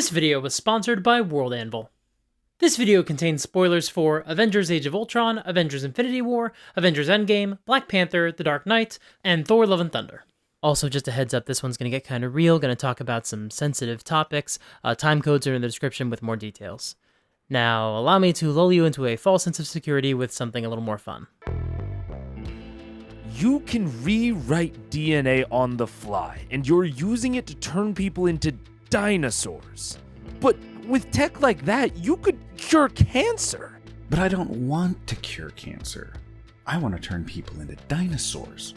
This video was sponsored by World Anvil. This video contains spoilers for Avengers Age of Ultron, Avengers Infinity War, Avengers Endgame, Black Panther, The Dark Knight, and Thor Love and Thunder. Also, just a heads up, this one's going to get kind of real, going to talk about some sensitive topics. Time codes are in the description with more details. Now, allow me to lull you into a false sense of security with something a little more fun. You can rewrite DNA on the fly, and you're using it to turn people into dinosaurs. But with tech like that, you could cure cancer. But I don't want to cure cancer. I want to turn people into dinosaurs.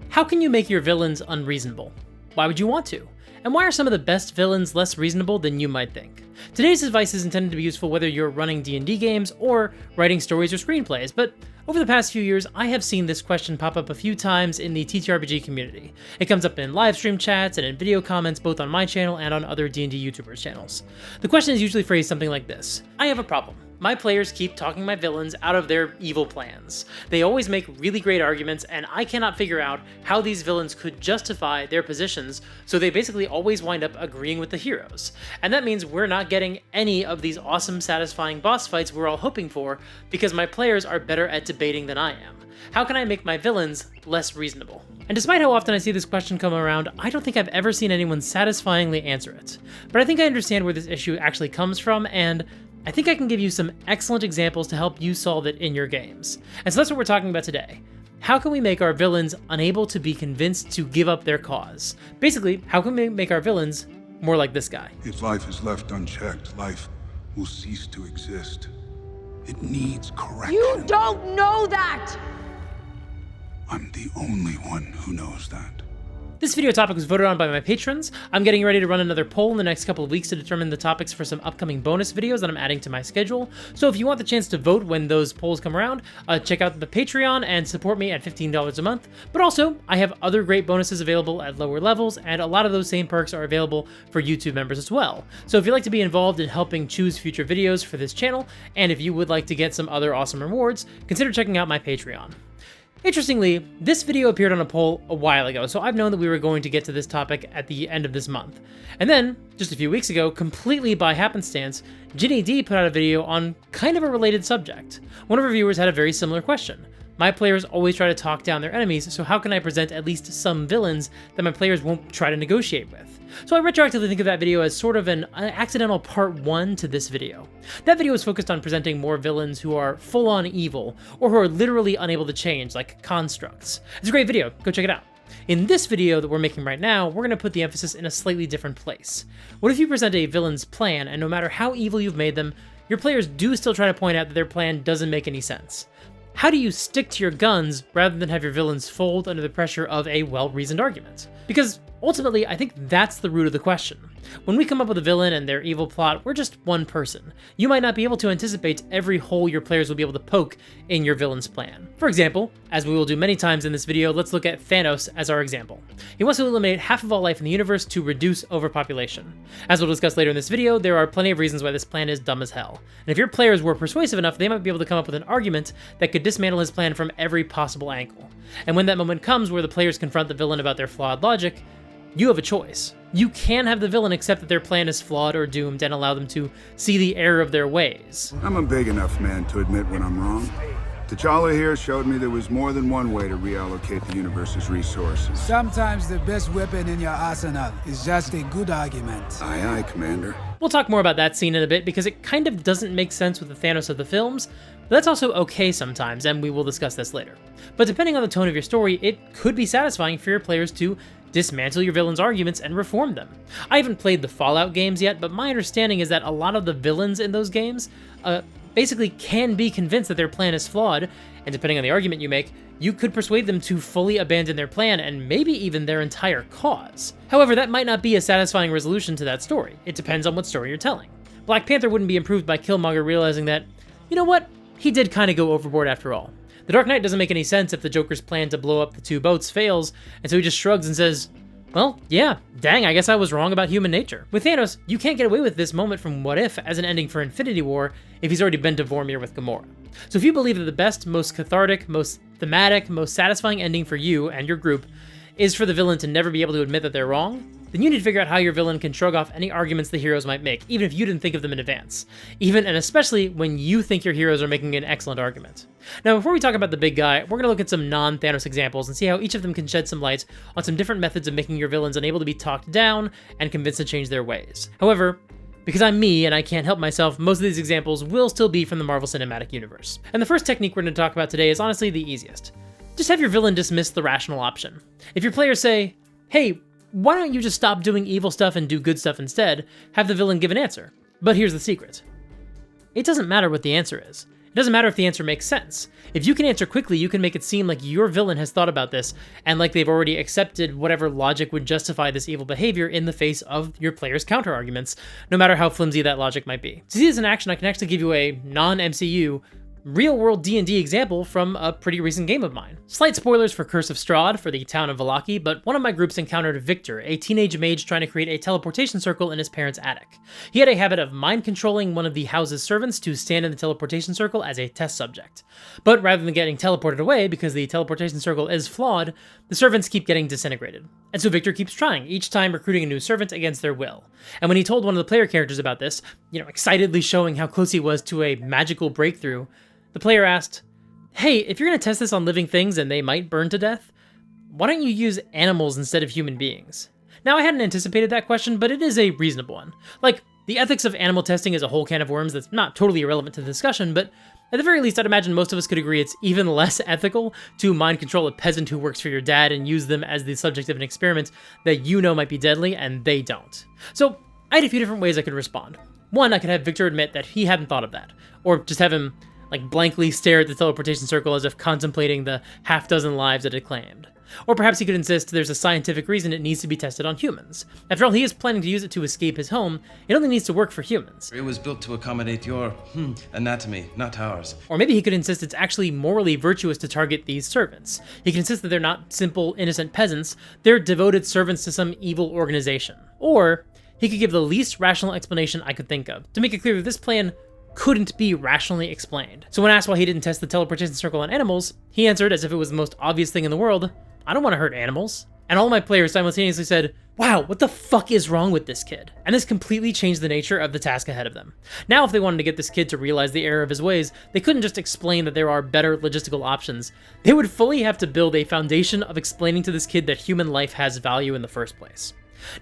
How can you make your villains unreasonable? Why would you want to? And why are some of the best villains less reasonable than you might think? Today's advice is intended to be useful whether you're running D&D games or writing stories or screenplays, but over the past few years, I have seen this question pop up a few times in the TTRPG community. It comes up in live stream chats and in video comments both on my channel and on other D&D YouTubers' channels. The question is usually phrased something like this: I have a problem. My players keep talking my villains out of their evil plans. They always make really great arguments, and I cannot figure out how these villains could justify their positions, so they basically always wind up agreeing with the heroes. And that means we're not getting any of these awesome, satisfying boss fights we're all hoping for, because my players are better at debating than I am. How can I make my villains less reasonable? And despite how often I see this question come around, I don't think I've ever seen anyone satisfyingly answer it. But I think I understand where this issue actually comes from, and I think I can give you some excellent examples to help you solve it in your games. And so that's what we're talking about today. How can we make our villains unable to be convinced to give up their cause? Basically, how can we make our villains more like this guy? If life is left unchecked, life will cease to exist. It needs correction. You don't know that! I'm the only one who knows that. This video topic was voted on by my patrons. I'm getting ready to run another poll in the next couple of weeks to determine the topics for some upcoming bonus videos that I'm adding to my schedule. So if you want the chance to vote when those polls come around, check out the Patreon and support me at $15 a month. But also, I have other great bonuses available at lower levels, and a lot of those same perks are available for YouTube members as well. So if you'd like to be involved in helping choose future videos for this channel, and if you would like to get some other awesome rewards, consider checking out my Patreon. Interestingly, this video appeared on a poll a while ago, so I've known that we were going to get to this topic at the end of this month. And then, just a few weeks ago, completely by happenstance, Ginny D put out a video on kind of a related subject. One of her viewers had a very similar question. My players always try to talk down their enemies, so how can I present at least some villains that my players won't try to negotiate with? So I retroactively think of that video as sort of an accidental part 1 to this video. That video was focused on presenting more villains who are full-on evil, or who are literally unable to change, like constructs. It's a great video, go check it out. In this video that we're making right now, we're going to put the emphasis in a slightly different place. What if you present a villain's plan, and no matter how evil you've made them, your players do still try to point out that their plan doesn't make any sense? How do you stick to your guns rather than have your villains fold under the pressure of a well-reasoned argument? Because ultimately, I think that's the root of the question. When we come up with a villain and their evil plot, we're just one person. You might not be able to anticipate every hole your players will be able to poke in your villain's plan. For example, as we will do many times in this video, let's look at Thanos as our example. He wants to eliminate half of all life in the universe to reduce overpopulation. As we'll discuss later in this video, there are plenty of reasons why this plan is dumb as hell. And if your players were persuasive enough, they might be able to come up with an argument that could dismantle his plan from every possible angle. And when that moment comes where the players confront the villain about their flawed logic, you have a choice. You can have the villain accept that their plan is flawed or doomed and allow them to see the error of their ways. I'm a big enough man to admit when I'm wrong. T'Challa here showed me there was more than one way to reallocate the universe's resources. Sometimes the best weapon in your arsenal is just a good argument. Aye, aye, Commander. We'll talk more about that scene in a bit because it kind of doesn't make sense with the Thanos of the films, but that's also okay sometimes, and we will discuss this later. But depending on the tone of your story, it could be satisfying for your players to dismantle your villain's arguments and reform them. I haven't played the Fallout games yet, but my understanding is that a lot of the villains in those games basically can be convinced that their plan is flawed, and depending on the argument you make, you could persuade them to fully abandon their plan and maybe even their entire cause. However, that might not be a satisfying resolution to that story. It depends on what story you're telling. Black Panther wouldn't be improved by Killmonger realizing that, you know what, he did kind of go overboard after all. The Dark Knight doesn't make any sense if the Joker's plan to blow up the two boats fails, and so he just shrugs and says, well, yeah, dang, I guess I was wrong about human nature. With Thanos, you can't get away with this moment from What If as an ending for Infinity War if he's already been to Vormir with Gamora. So if you believe that the best, most cathartic, most thematic, most satisfying ending for you and your group is for the villain to never be able to admit that they're wrong, then you need to figure out how your villain can shrug off any arguments the heroes might make, even if you didn't think of them in advance. Even and especially when you think your heroes are making an excellent argument. Now, before we talk about the big guy, we're going to look at some non-Thanos examples and see how each of them can shed some light on some different methods of making your villains unable to be talked down and convinced to change their ways. However, because I'm me and I can't help myself, most of these examples will still be from the Marvel Cinematic Universe. And the first technique we're going to talk about today is honestly the easiest. Just have your villain dismiss the rational option. If your players say, hey, why don't you just stop doing evil stuff and do good stuff instead, have the villain give an answer. But here's the secret. It doesn't matter what the answer is. It doesn't matter if the answer makes sense. If you can answer quickly, you can make it seem like your villain has thought about this and like they've already accepted whatever logic would justify this evil behavior in the face of your player's counter-arguments, no matter how flimsy that logic might be. To see this in action, I can actually give you a non-MCU real-world D&D example from a pretty recent game of mine. Slight spoilers for Curse of Strahd for the town of Vallaki, but one of my groups encountered Victor, a teenage mage trying to create a teleportation circle in his parents' attic. He had a habit of mind-controlling one of the house's servants to stand in the teleportation circle as a test subject. But rather than getting teleported away, because the teleportation circle is flawed, the servants keep getting disintegrated. And so Victor keeps trying, each time recruiting a new servant against their will. And when he told one of the player characters about this, excitedly showing how close he was to a magical breakthrough, the player asked, hey, if you're going to test this on living things and they might burn to death, why don't you use animals instead of human beings? Now, I hadn't anticipated that question, but it is a reasonable one. Like, the ethics of animal testing is a whole can of worms that's not totally irrelevant to the discussion, but at the very least, I'd imagine most of us could agree it's even less ethical to mind control a peasant who works for your dad and use them as the subject of an experiment that you know might be deadly and they don't. So, I had a few different ways I could respond. One, I could have Victor admit that he hadn't thought of that, or just have him blankly stare at the teleportation circle as if contemplating the half-dozen lives it had claimed. Or perhaps he could insist there's a scientific reason it needs to be tested on humans. After all, he is planning to use it to escape his home. It only needs to work for humans. It was built to accommodate your anatomy, not ours. Or maybe he could insist it's actually morally virtuous to target these servants. He could insist that they're not simple, innocent peasants, they're devoted servants to some evil organization. Or he could give the least rational explanation I could think of, to make it clear that this plan couldn't be rationally explained. So when asked why he didn't test the teleportation circle on animals, he answered as if it was the most obvious thing in the world, I don't want to hurt animals. And all my players simultaneously said, wow, what the fuck is wrong with this kid? And this completely changed the nature of the task ahead of them. Now, if they wanted to get this kid to realize the error of his ways, they couldn't just explain that there are better logistical options. They would fully have to build a foundation of explaining to this kid that human life has value in the first place.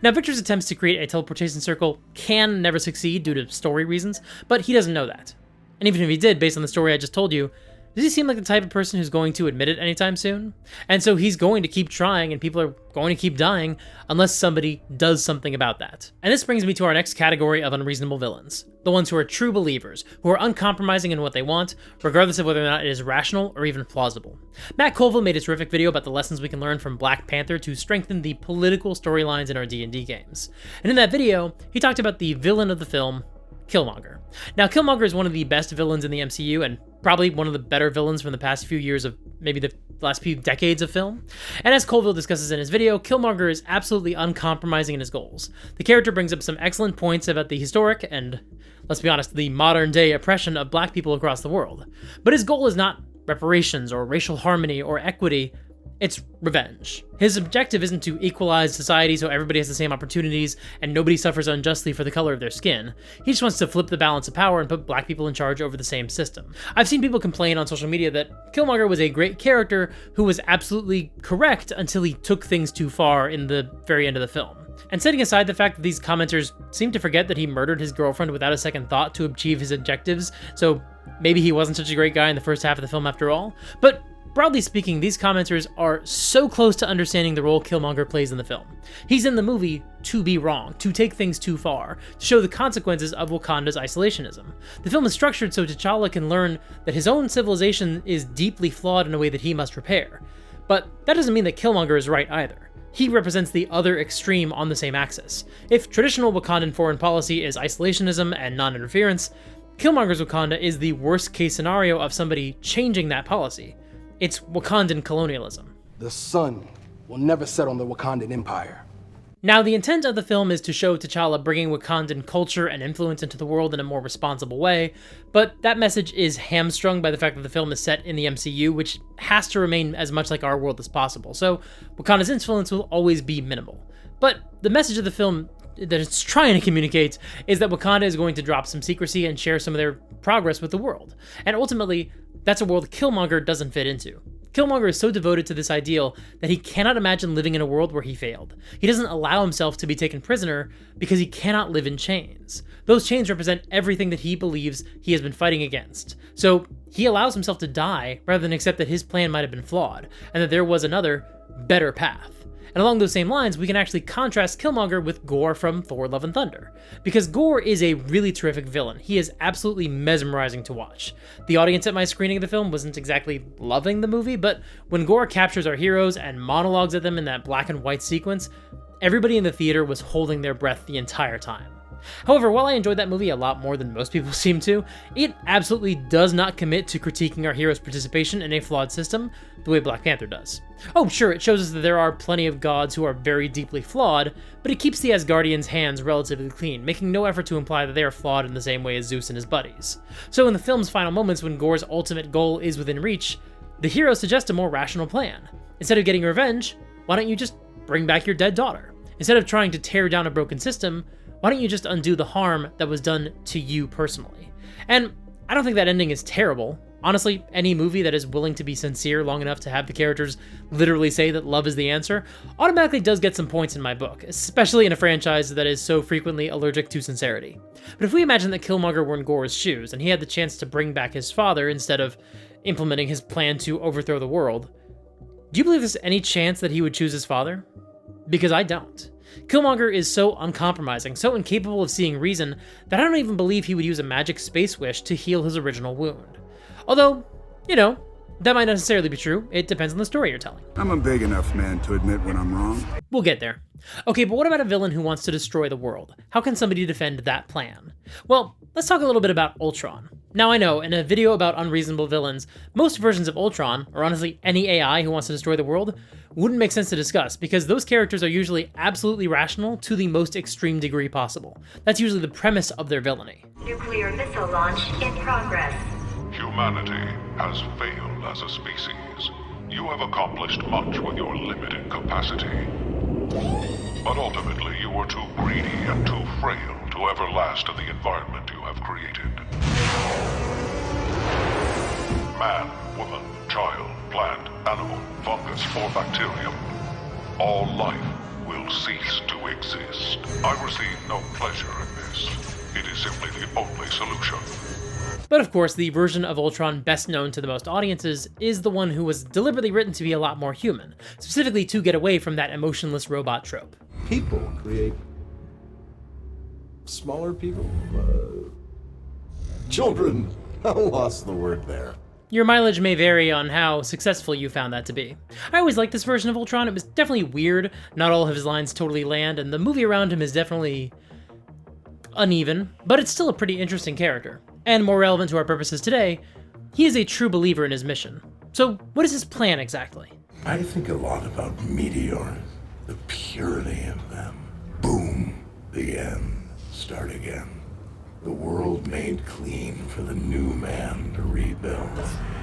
Now, Victor's attempts to create a teleportation circle can never succeed due to story reasons, but he doesn't know that. And even if he did, based on the story I just told you, does he seem like the type of person who's going to admit it anytime soon? And so he's going to keep trying, and people are going to keep dying unless somebody does something about that. And this brings me to our next category of unreasonable villains. The ones who are true believers, who are uncompromising in what they want, regardless of whether or not it is rational or even plausible. Matt Colville made a terrific video about the lessons we can learn from Black Panther to strengthen the political storylines in our D&D games. And in that video, he talked about the villain of the film, Killmonger. Now, Killmonger is one of the best villains in the MCU and probably one of the better villains from the past few years of maybe the last few decades of film. And as Colville discusses in his video, Killmonger is absolutely uncompromising in his goals. The character brings up some excellent points about the historic and, let's be honest, the modern day oppression of black people across the world. But his goal is not reparations or racial harmony or equity. It's revenge. His objective isn't to equalize society so everybody has the same opportunities and nobody suffers unjustly for the color of their skin. He just wants to flip the balance of power and put black people in charge over the same system. I've seen people complain on social media that Killmonger was a great character who was absolutely correct until he took things too far in the very end of the film. And setting aside the fact that these commenters seem to forget that he murdered his girlfriend without a second thought to achieve his objectives, so maybe he wasn't such a great guy in the first half of the film after all, but broadly speaking, these commenters are so close to understanding the role Killmonger plays in the film. He's in the movie to be wrong, to take things too far, to show the consequences of Wakanda's isolationism. The film is structured so T'Challa can learn that his own civilization is deeply flawed in a way that he must repair. But that doesn't mean that Killmonger is right either. He represents the other extreme on the same axis. If traditional Wakandan foreign policy is isolationism and non-interference, Killmonger's Wakanda is the worst case scenario of somebody changing that policy. It's Wakandan colonialism. The sun will never set on the Wakandan Empire. Now, the intent of the film is to show T'Challa bringing Wakandan culture and influence into the world in a more responsible way, but that message is hamstrung by the fact that the film is set in the MCU, which has to remain as much like our world as possible, so Wakanda's influence will always be minimal. But the message of the film that it's trying to communicate is that Wakanda is going to drop some secrecy and share some of their progress with the world. And ultimately, that's a world Killmonger doesn't fit into. Killmonger is so devoted to this ideal that he cannot imagine living in a world where he failed. He doesn't allow himself to be taken prisoner because he cannot live in chains. Those chains represent everything that he believes he has been fighting against. So he allows himself to die rather than accept that his plan might have been flawed and that there was another, better path. And along those same lines, we can actually contrast Killmonger with Gore from Thor: Love and Thunder. Because Gore is a really terrific villain. He is absolutely mesmerizing to watch. The audience at my screening of the film wasn't exactly loving the movie, but when Gore captures our heroes and monologues at them in that black and white sequence, everybody in the theater was holding their breath the entire time. However, while I enjoyed that movie a lot more than most people seem to, it absolutely does not commit to critiquing our hero's participation in a flawed system the way Black Panther does. Oh, sure, it shows us that there are plenty of gods who are very deeply flawed, but it keeps the Asgardians' hands relatively clean, making no effort to imply that they are flawed in the same way as Zeus and his buddies. So in the film's final moments, when Gore's ultimate goal is within reach, the hero suggests a more rational plan. Instead of getting revenge, why don't you just bring back your dead daughter? Instead of trying to tear down a broken system, why don't you just undo the harm that was done to you personally? And I don't think that ending is terrible. Honestly, any movie that is willing to be sincere long enough to have the characters literally say that love is the answer automatically does get some points in my book, especially in a franchise that is so frequently allergic to sincerity. But if we imagine that Killmonger were in Gore's shoes and he had the chance to bring back his father instead of implementing his plan to overthrow the world, do you believe there's any chance that he would choose his father? Because I don't. Killmonger is so uncompromising, so incapable of seeing reason, that I don't even believe he would use a magic space wish to heal his original wound. Although, you know, that might not necessarily be true. It depends on the story you're telling. I'm a big enough man to admit when I'm wrong. We'll get there. Okay, but what about a villain who wants to destroy the world? How can somebody defend that plan? Well, let's talk a little bit about Ultron. Now I know, in a video about unreasonable villains, most versions of Ultron, or honestly any AI who wants to destroy the world, wouldn't make sense to discuss, because those characters are usually absolutely rational to the most extreme degree possible. That's usually the premise of their villainy. Nuclear missile launch in progress. Humanity has failed as a species. You have accomplished much with your limited capacity. But ultimately, you were too greedy and too frail to ever last in the environment you have created. Man, woman, child, plant, animal, fungus, or bacterium. All life will cease to exist. I receive no pleasure in this. It is simply the only solution. But of course, the version of Ultron best known to the most audiences is the one who was deliberately written to be a lot more human, specifically to get away from that emotionless robot trope. People create smaller people? Children. I lost the word there. Your mileage may vary on how successful you found that to be. I always liked this version of Ultron. It was definitely weird. Not all of his lines totally land, and the movie around him is definitely uneven, but it's still a pretty interesting character. And more relevant to our purposes today, he is a true believer in his mission. So what is his plan exactly? I think a lot about meteors, the purity of them. Boom, the end, start again. The world made clean for the new man to rebuild.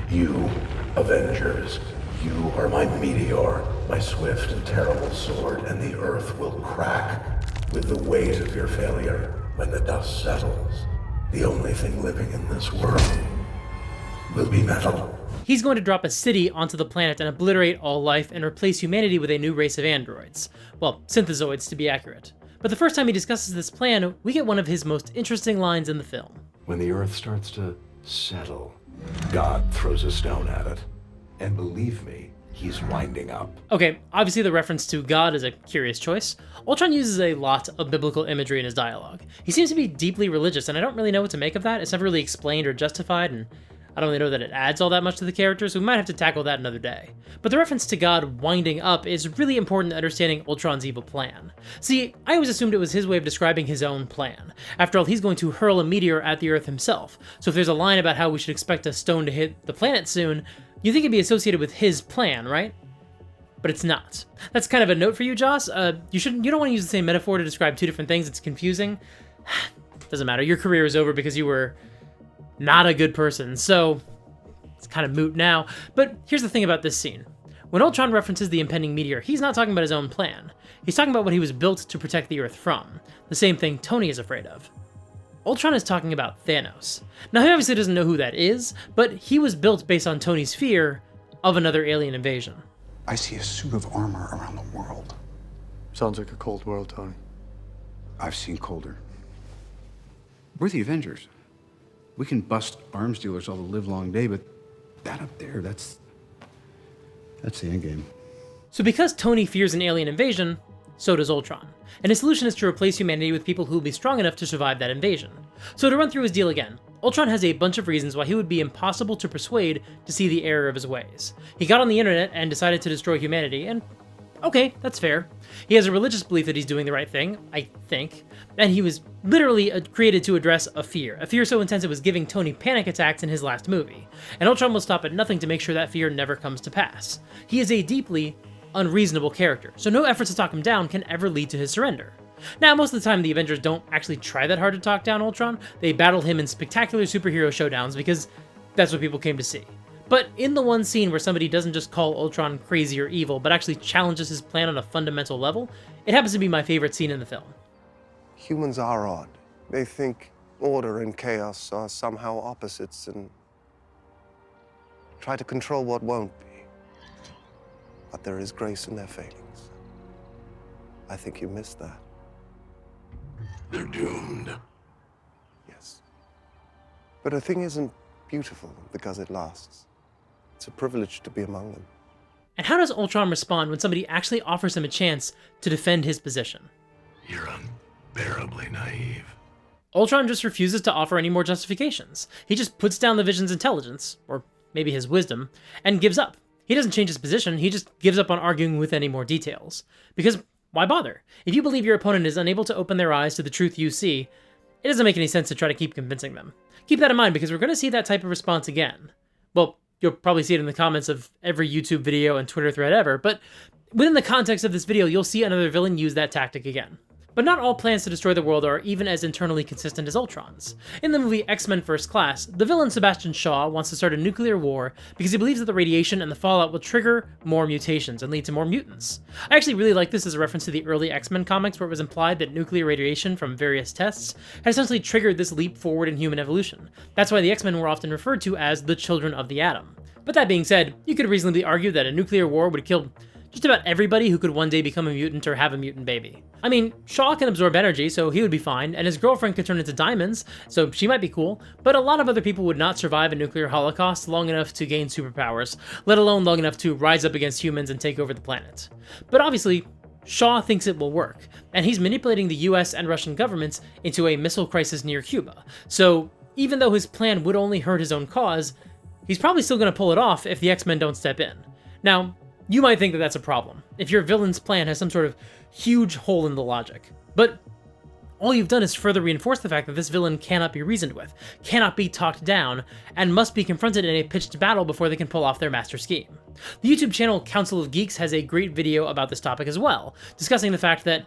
You, Avengers, you are my meteor, my swift and terrible sword, and the earth will crack with the weight of your failure when the dust settles. The only thing living in this world will be metal. He's going to drop a city onto the planet and obliterate all life and replace humanity with a new race of androids. Well, synthezoids to be accurate. But the first time he discusses this plan, we get one of his most interesting lines in the film. When the earth starts to settle, God throws a stone at it. And believe me, he's winding up. Okay, obviously the reference to God is a curious choice. Ultron uses a lot of biblical imagery in his dialogue. He seems to be deeply religious, and I don't really know what to make of that. It's never really explained or justified, and I don't really know that it adds all that much to the character, so we might have to tackle that another day. But the reference to God winding up is really important to understanding Ultron's evil plan. See, I always assumed it was his way of describing his own plan. After all, he's going to hurl a meteor at the Earth himself, so if there's a line about how we should expect a stone to hit the planet soon, you think it'd be associated with his plan, right? But it's not. That's kind of a note for you, Joss. You don't want to use the same metaphor to describe two different things. It's confusing. Doesn't matter. Your career is over because you were not a good person, so it's kind of moot now. But here's the thing about this scene. When Ultron references the impending meteor, he's not talking about his own plan. He's talking about what he was built to protect the Earth from, the same thing Tony is afraid of. Ultron is talking about Thanos. Now, he obviously doesn't know who that is, but he was built based on Tony's fear of another alien invasion. I see a suit of armor around the world. Sounds like a cold world, Tony. I've seen colder. We're the Avengers. We can bust arms dealers all the livelong day, but that up there, that's the end game. So because Tony fears an alien invasion, so does Ultron. And his solution is to replace humanity with people who will be strong enough to survive that invasion. So to run through his deal again, Ultron has a bunch of reasons why he would be impossible to persuade to see the error of his ways. He got on the internet and decided to destroy humanity, and okay, that's fair. He has a religious belief that he's doing the right thing, I think, and he was literally created to address a fear so intense it was giving Tony panic attacks in his last movie, and Ultron will stop at nothing to make sure that fear never comes to pass. He is a deeply unreasonable character, so no efforts to talk him down can ever lead to his surrender. Now, most of the time the Avengers don't actually try that hard to talk down Ultron, they battle him in spectacular superhero showdowns because that's what people came to see. But in the one scene where somebody doesn't just call Ultron crazy or evil, but actually challenges his plan on a fundamental level, it happens to be my favorite scene in the film. Humans are odd. They think order and chaos are somehow opposites and try to control what won't be. But there is grace in their failings. I think you missed that. They're doomed. Yes. But a thing isn't beautiful because it lasts. It's a privilege to be among them. And how does Ultron respond when somebody actually offers him a chance to defend his position? You're unbearably naive. Ultron just refuses to offer any more justifications. He just puts down the Vision's intelligence, or maybe his wisdom, and gives up. He doesn't change his position, he just gives up on arguing with any more details. Because why bother? If you believe your opponent is unable to open their eyes to the truth you see, it doesn't make any sense to try to keep convincing them. Keep that in mind because we're going to see that type of response again. Well, you'll probably see it in the comments of every YouTube video and Twitter thread ever, but within the context of this video, you'll see another villain use that tactic again. But not all plans to destroy the world are even as internally consistent as Ultron's. In the movie X-Men First Class, the villain Sebastian Shaw wants to start a nuclear war because he believes that the radiation and the fallout will trigger more mutations and lead to more mutants. I actually really like this as a reference to the early X-Men comics where it was implied that nuclear radiation from various tests had essentially triggered this leap forward in human evolution. That's why the X-Men were often referred to as the children of the atom. But that being said, you could reasonably argue that a nuclear war would kill just about everybody who could one day become a mutant or have a mutant baby. I mean, Shaw can absorb energy, so he would be fine, and his girlfriend could turn into diamonds, so she might be cool, but a lot of other people would not survive a nuclear holocaust long enough to gain superpowers, let alone long enough to rise up against humans and take over the planet. But obviously, Shaw thinks it will work, and he's manipulating the US and Russian governments into a missile crisis near Cuba. So even though his plan would only hurt his own cause, he's probably still going to pull it off if the X-Men don't step in. Now, you might think that that's a problem, if your villain's plan has some sort of huge hole in the logic. But all you've done is further reinforce the fact that this villain cannot be reasoned with, cannot be talked down, and must be confronted in a pitched battle before they can pull off their master scheme. The YouTube channel Council of Geeks has a great video about this topic as well, discussing the fact that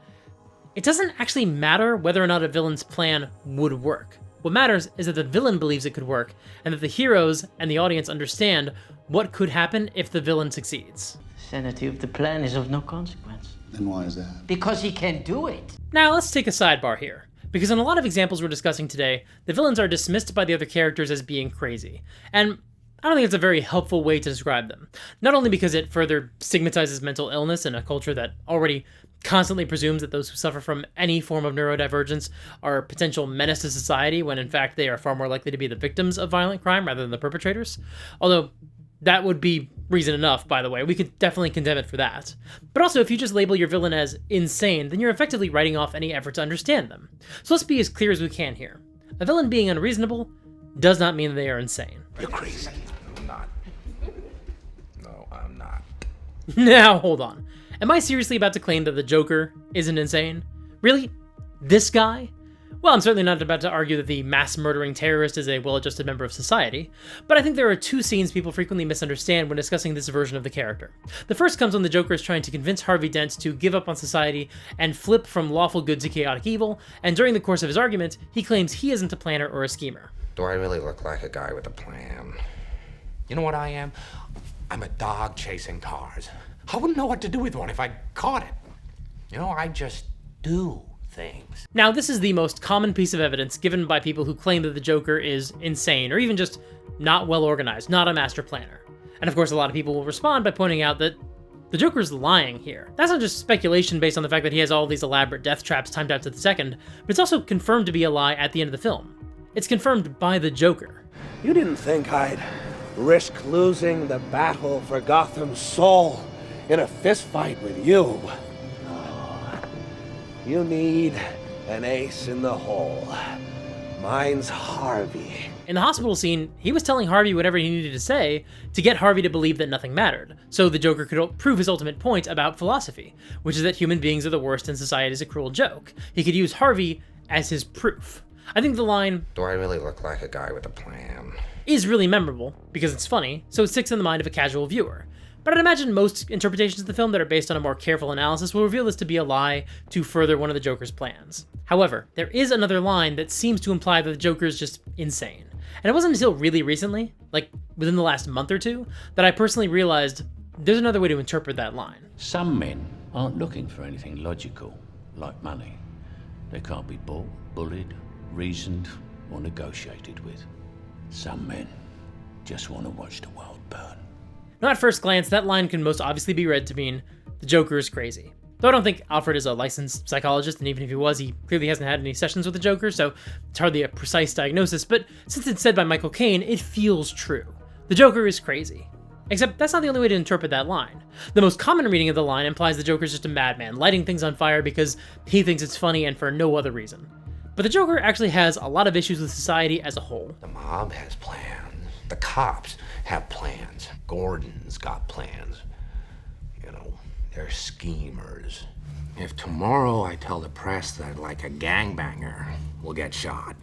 it doesn't actually matter whether or not a villain's plan would work. What matters is that the villain believes it could work, and that the heroes and the audience understand what could happen if the villain succeeds. Sanity of the plan is of no consequence. And why is that? Because he can do it. Now let's take a sidebar here, because in a lot of examples we're discussing today, the villains are dismissed by the other characters as being crazy, and I don't think it's a very helpful way to describe them. Not only because it further stigmatizes mental illness in a culture that already constantly presumes that those who suffer from any form of neurodivergence are a potential menace to society, when in fact they are far more likely to be the victims of violent crime rather than the perpetrators. Although that would be reason enough, by the way. We could definitely condemn it for that. But also, if you just label your villain as insane, then you're effectively writing off any effort to understand them. So let's be as clear as we can here. A villain being unreasonable does not mean they are insane. You're crazy. I'm not. No, I'm not. Now, hold on. Am I seriously about to claim that the Joker isn't insane? Really? This guy? Well, I'm certainly not about to argue that the mass-murdering terrorist is a well-adjusted member of society, but I think there are two scenes people frequently misunderstand when discussing this version of the character. The first comes when the Joker is trying to convince Harvey Dent to give up on society and flip from lawful good to chaotic evil, and during the course of his argument, he claims he isn't a planner or a schemer. Do I really look like a guy with a plan? You know what I am? I'm a dog chasing cars. I wouldn't know what to do with one if I caught it. You know, I just do things. Now, this is the most common piece of evidence given by people who claim that the Joker is insane, or even just not well organized, not a master planner. And of course, a lot of people will respond by pointing out that the Joker's lying here. That's not just speculation based on the fact that he has all these elaborate death traps timed out to the second, but it's also confirmed to be a lie at the end of the film. It's confirmed by the Joker. You didn't think I'd risk losing the battle for Gotham's soul in a fistfight with you. Oh, you need an ace in the hole. Mine's Harvey. In the hospital scene, he was telling Harvey whatever he needed to say to get Harvey to believe that nothing mattered, so the Joker could prove his ultimate point about philosophy, which is that human beings are the worst and society is a cruel joke. He could use Harvey as his proof. I think the line, "Do I really look like a guy with a plan?" is really memorable, because it's funny, so it sticks in the mind of a casual viewer. But I'd imagine most interpretations of the film that are based on a more careful analysis will reveal this to be a lie to further one of the Joker's plans. However, there is another line that seems to imply that the Joker is just insane. And it wasn't until really recently, like within the last month or two, that I personally realized there's another way to interpret that line. Some men aren't looking for anything logical, like money. They can't be bought, bullied, reasoned, or negotiated with. Some men just want to watch the world burn. Now, at first glance, that line can most obviously be read to mean the Joker is crazy. Though I don't think Alfred is a licensed psychologist, and even if he was, he clearly hasn't had any sessions with the Joker, so it's hardly a precise diagnosis, but since it's said by Michael Caine, it feels true. The Joker is crazy. Except that's not the only way to interpret that line. The most common reading of the line implies the Joker's just a madman, lighting things on fire because he thinks it's funny and for no other reason. But the Joker actually has a lot of issues with society as a whole. The mob has plans. The cops have plans. Gordon's got plans. You know, they're schemers. If tomorrow I tell the press that, like, a gangbanger will get shot,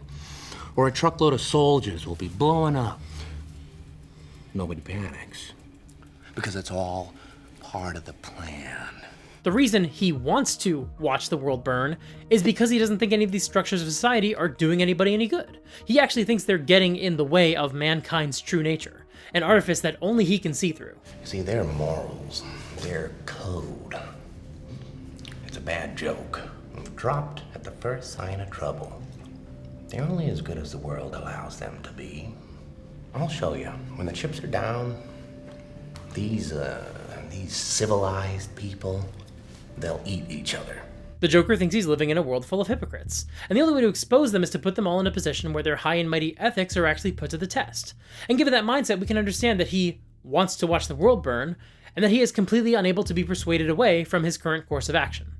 or a truckload of soldiers will be blowing up, nobody panics. Because it's all part of the plan. The reason he wants to watch the world burn is because he doesn't think any of these structures of society are doing anybody any good. He actually thinks they're getting in the way of mankind's true nature, an artifice that only he can see through. You see, their morals, their code, it's a bad joke. Dropped at the first sign of trouble. They're only as good as the world allows them to be. I'll show you. When the chips are down, these civilized people, they'll eat each other. The Joker thinks he's living in a world full of hypocrites, and the only way to expose them is to put them all in a position where their high and mighty ethics are actually put to the test. And given that mindset, we can understand that he wants to watch the world burn, and that he is completely unable to be persuaded away from his current course of action.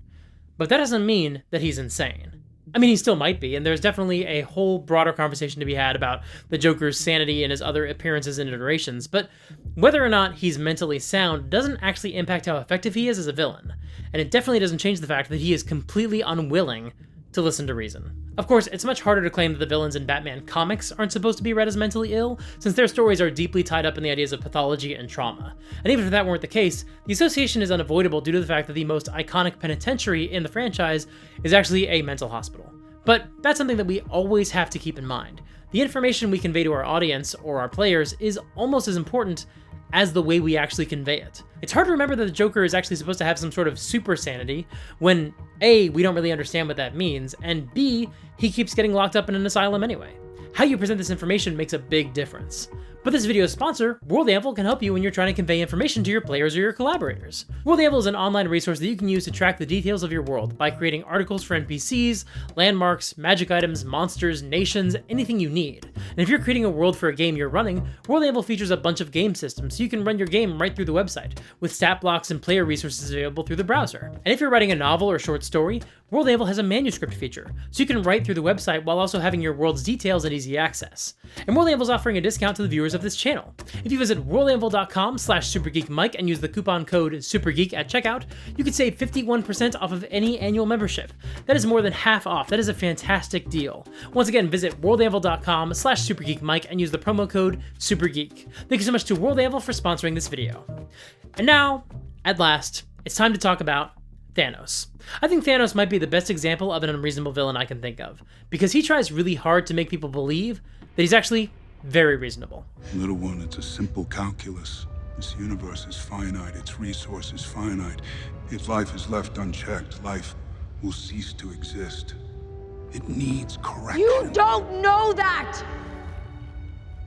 But that doesn't mean that he's insane. I mean, he still might be, and there's definitely a whole broader conversation to be had about the Joker's sanity and his other appearances and iterations, but whether or not he's mentally sound doesn't actually impact how effective he is as a villain, and it definitely doesn't change the fact that he is completely unwilling to listen to reason. Of course, it's much harder to claim that the villains in Batman comics aren't supposed to be read as mentally ill, since their stories are deeply tied up in the ideas of pathology and trauma. And even if that weren't the case, the association is unavoidable due to the fact that the most iconic penitentiary in the franchise is actually a mental hospital. But that's something that we always have to keep in mind. The information we convey to our audience or our players is almost as important as the way we actually convey it. It's hard to remember that the Joker is actually supposed to have some sort of super sanity when A, we don't really understand what that means, and B, he keeps getting locked up in an asylum anyway. How you present this information makes a big difference. But this video's sponsor, World Anvil, can help you when you're trying to convey information to your players or your collaborators. World Anvil is an online resource that you can use to track the details of your world by creating articles for NPCs, landmarks, magic items, monsters, nations, anything you need. And if you're creating a world for a game you're running, World Anvil features a bunch of game systems so you can run your game right through the website, with stat blocks and player resources available through the browser. And if you're writing a novel or short story, World Anvil has a manuscript feature, so you can write through the website while also having your world's details at easy access. And World Anvil is offering a discount to the viewers of this channel. If you visit worldanvil.com/supergeekmike and use the coupon code SUPERGEEK at checkout, you can save 51% off of any annual membership. That is more than half off. That is a fantastic deal. Once again, visit worldanvil.com/supergeekmike and use the promo code SUPERGEEK. Thank you so much to World Anvil for sponsoring this video. And now, at last, it's time to talk about Thanos. I think Thanos might be the best example of an unreasonable villain I can think of, because he tries really hard to make people believe that he's actually very reasonable. Little one, it's a simple calculus. This universe is finite, its resources finite. If life is left unchecked, life will cease to exist. It needs correction. You don't know that!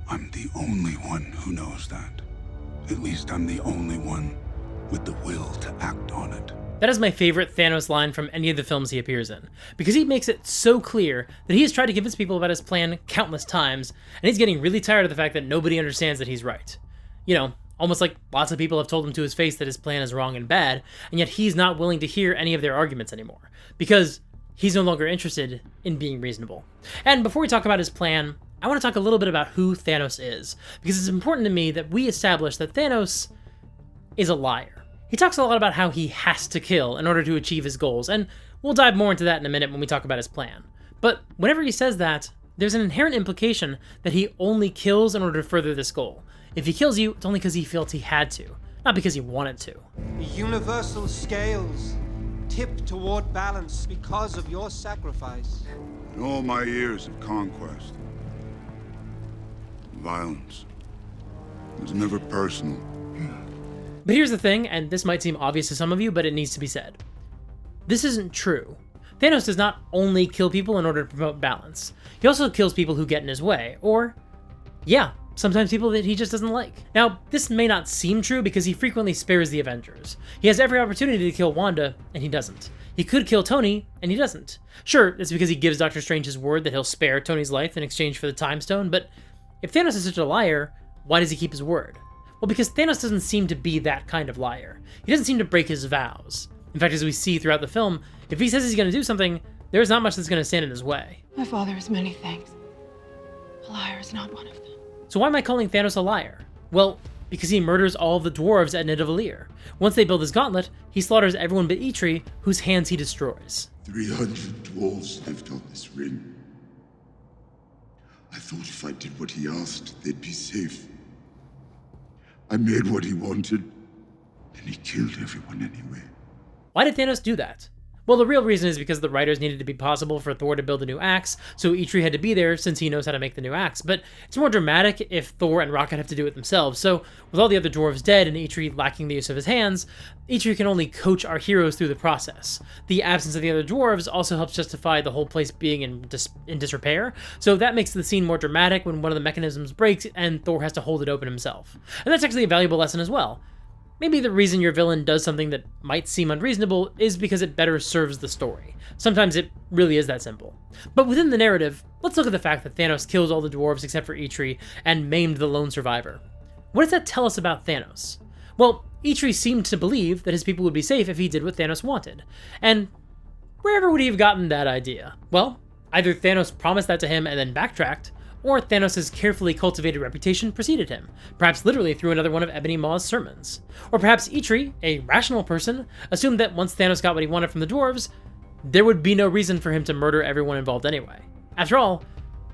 I'm the only one who knows that. At least I'm the only one with the will to act on it. That is my favorite Thanos line from any of the films he appears in, because he makes it so clear that he has tried to convince people about his plan countless times, and he's getting really tired of the fact that nobody understands that he's right. You know, almost like lots of people have told him to his face that his plan is wrong and bad, and yet he's not willing to hear any of their arguments anymore, because he's no longer interested in being reasonable. And before we talk about his plan, I want to talk a little bit about who Thanos is, because it's important to me that we establish that Thanos is a liar. He talks a lot about how he has to kill in order to achieve his goals, and we'll dive more into that in a minute when we talk about his plan. But whenever he says that, there's an inherent implication that he only kills in order to further this goal. If he kills you, it's only because he felt he had to, not because he wanted to. The universal scales tip toward balance because of your sacrifice. In all my years of conquest, violence was never personal. But here's the thing, and this might seem obvious to some of you, but it needs to be said. This isn't true. Thanos does not only kill people in order to promote balance. He also kills people who get in his way, or, yeah, sometimes people that he just doesn't like. Now, this may not seem true because he frequently spares the Avengers. He has every opportunity to kill Wanda, and he doesn't. He could kill Tony, and he doesn't. Sure, it's because he gives Doctor Strange his word that he'll spare Tony's life in exchange for the Time Stone, but if Thanos is such a liar, why does he keep his word? Well, because Thanos doesn't seem to be that kind of liar. He doesn't seem to break his vows. In fact, as we see throughout the film, if he says he's going to do something, there's not much that's going to stand in his way. My father is many things. A liar is not one of them. So why am I calling Thanos a liar? Well, because he murders all of the dwarves at Nidavellir. Once they build his gauntlet, he slaughters everyone but Eitri, whose hands he destroys. 300 dwarves lived on this ring. I thought if I did what he asked, they'd be safe. I made what he wanted, and he killed everyone anyway. Why did Thanos do that? Well, the real reason is because the writers needed to be possible for Thor to build a new axe, so Eitri had to be there since he knows how to make the new axe. But it's more dramatic if Thor and Rocket have to do it themselves, so with all the other dwarves dead and Eitri lacking the use of his hands, Eitri can only coach our heroes through the process. The absence of the other dwarves also helps justify the whole place being in disrepair, so that makes the scene more dramatic when one of the mechanisms breaks and Thor has to hold it open himself. And that's actually a valuable lesson as well. Maybe the reason your villain does something that might seem unreasonable is because it better serves the story. Sometimes it really is that simple. But within the narrative, let's look at the fact that Thanos kills all the dwarves except for Eitri and maimed the lone survivor. What does that tell us about Thanos? Well, Eitri seemed to believe that his people would be safe if he did what Thanos wanted. And wherever would he have gotten that idea? Well, either Thanos promised that to him and then backtracked, or Thanos' carefully cultivated reputation preceded him, perhaps literally through another one of Ebony Maw's sermons. Or perhaps Eitri, a rational person, assumed that once Thanos got what he wanted from the dwarves, there would be no reason for him to murder everyone involved anyway. After all,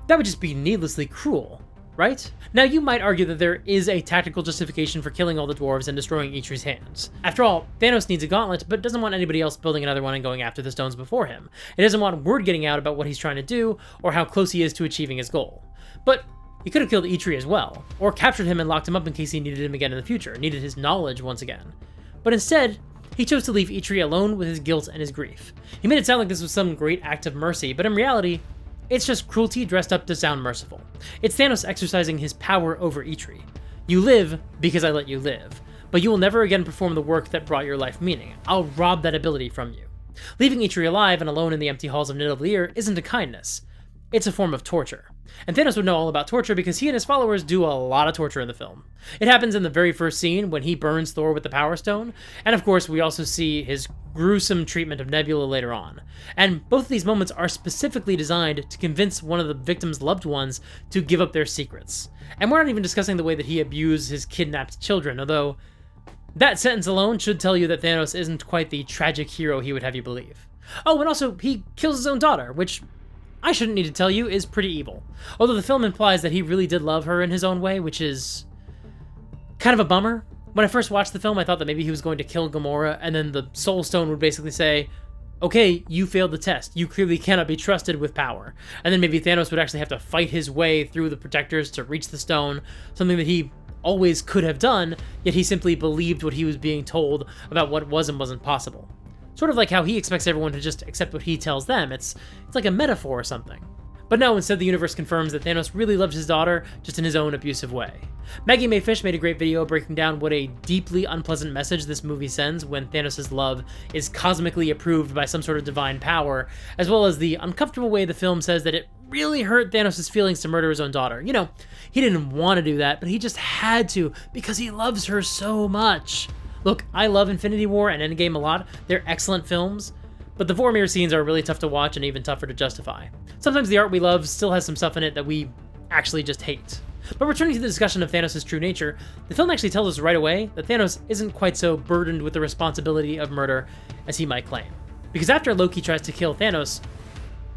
that would just be needlessly cruel, right? Now you might argue that there is a tactical justification for killing all the dwarves and destroying Eitri's hands. After all, Thanos needs a gauntlet, but doesn't want anybody else building another one and going after the stones before him. He doesn't want word getting out about what he's trying to do, or how close he is to achieving his goal. But he could have killed Eitri as well, or captured him and locked him up in case he needed him again in the future, needed his knowledge once again. But instead, he chose to leave Eitri alone with his guilt and his grief. He made it sound like this was some great act of mercy, but in reality, it's just cruelty dressed up to sound merciful. It's Thanos exercising his power over Eitri. You live because I let you live, but you will never again perform the work that brought your life meaning. I'll rob that ability from you. Leaving Eitri alive and alone in the empty halls of Nidavellir isn't a kindness. It's a form of torture. And Thanos would know all about torture because he and his followers do a lot of torture in the film. It happens in the very first scene when he burns Thor with the Power Stone, and of course we also see his gruesome treatment of Nebula later on. And both of these moments are specifically designed to convince one of the victim's loved ones to give up their secrets. And we're not even discussing the way that he abused his kidnapped children, although that sentence alone should tell you that Thanos isn't quite the tragic hero he would have you believe. Oh, and also, he kills his own daughter, which I shouldn't need to tell you is pretty evil. Although the film implies that he really did love her in his own way, which is kind of a bummer. When I first watched the film, I thought that maybe he was going to kill Gamora, and then the Soul Stone would basically say, okay, you failed the test. You clearly cannot be trusted with power. And then maybe Thanos would actually have to fight his way through the protectors to reach the stone, something that he always could have done, yet he simply believed what he was being told about what was and wasn't possible. Sort of like how he expects everyone to just accept what he tells them. It's like a metaphor or something. But no, instead the universe confirms that Thanos really loved his daughter, just in his own abusive way. Maggie Mae Fish made a great video breaking down what a deeply unpleasant message this movie sends when Thanos' love is cosmically approved by some sort of divine power, as well as the uncomfortable way the film says that it really hurt Thanos' feelings to murder his own daughter. You know, he didn't want to do that, but he just had to because he loves her so much. Look, I love Infinity War and Endgame a lot. They're excellent films, but the Vormir scenes are really tough to watch and even tougher to justify. Sometimes the art we love still has some stuff in it that we actually just hate. But returning to the discussion of Thanos' true nature, the film actually tells us right away that Thanos isn't quite so burdened with the responsibility of murder as he might claim. Because after Loki tries to kill Thanos,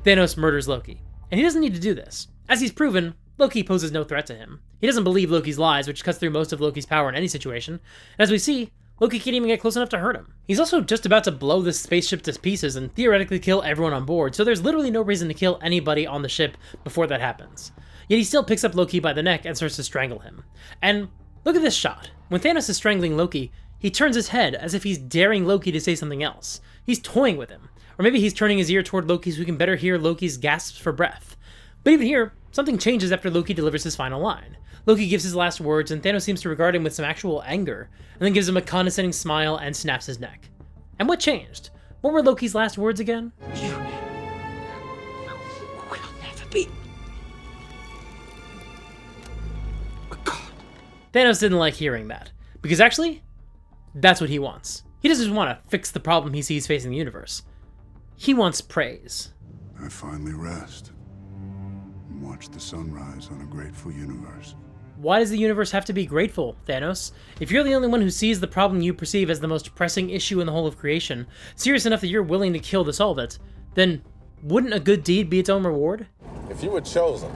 Thanos murders Loki. And he doesn't need to do this. As he's proven, Loki poses no threat to him. He doesn't believe Loki's lies, which cuts through most of Loki's power in any situation. And as we see, Loki can't even get close enough to hurt him. He's also just about to blow this spaceship to pieces and theoretically kill everyone on board, so there's literally no reason to kill anybody on the ship before that happens. Yet he still picks up Loki by the neck and starts to strangle him. And look at this shot. When Thanos is strangling Loki, he turns his head as if he's daring Loki to say something else. He's toying with him. Or maybe he's turning his ear toward Loki so we can better hear Loki's gasps for breath. But even here, something changes after Loki delivers his final line. Loki gives his last words, and Thanos seems to regard him with some actual anger, and then gives him a condescending smile and snaps his neck. And what changed? What were Loki's last words again? You will never be. Thanos didn't like hearing that, because actually, that's what he wants. He doesn't want to fix the problem he sees facing the universe. He wants praise. I finally rest and watch the sunrise on a grateful universe. Why does the universe have to be grateful, Thanos? If you're the only one who sees the problem you perceive as the most pressing issue in the whole of creation, serious enough that you're willing to kill to solve it, then wouldn't a good deed be its own reward? If you were chosen,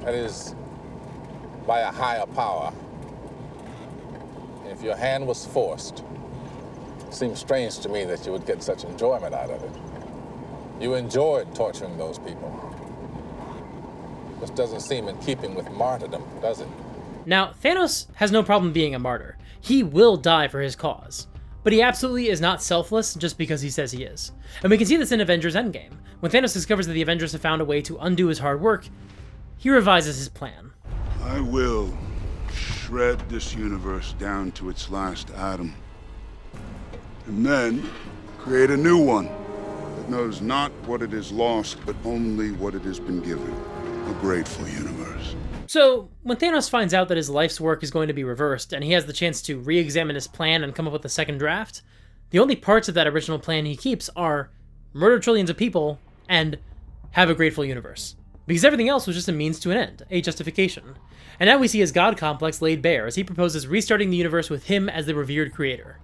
that is, by a higher power, if your hand was forced, it seems strange to me that you would get such enjoyment out of it. You enjoyed torturing those people. This doesn't seem in keeping with martyrdom, does it? Now, Thanos has no problem being a martyr. He will die for his cause. But he absolutely is not selfless just because he says he is. And we can see this in Avengers Endgame. When Thanos discovers that the Avengers have found a way to undo his hard work, he revises his plan. I will shred this universe down to its last atom. And then create a new one that knows not what it is lost, but only what it has been given. A grateful universe. So, when Thanos finds out that his life's work is going to be reversed, and he has the chance to re-examine his plan and come up with a second draft, the only parts of that original plan he keeps are murder trillions of people and have a grateful universe. Because everything else was just a means to an end, a justification. And now we see his god complex laid bare as he proposes restarting the universe with him as the revered creator.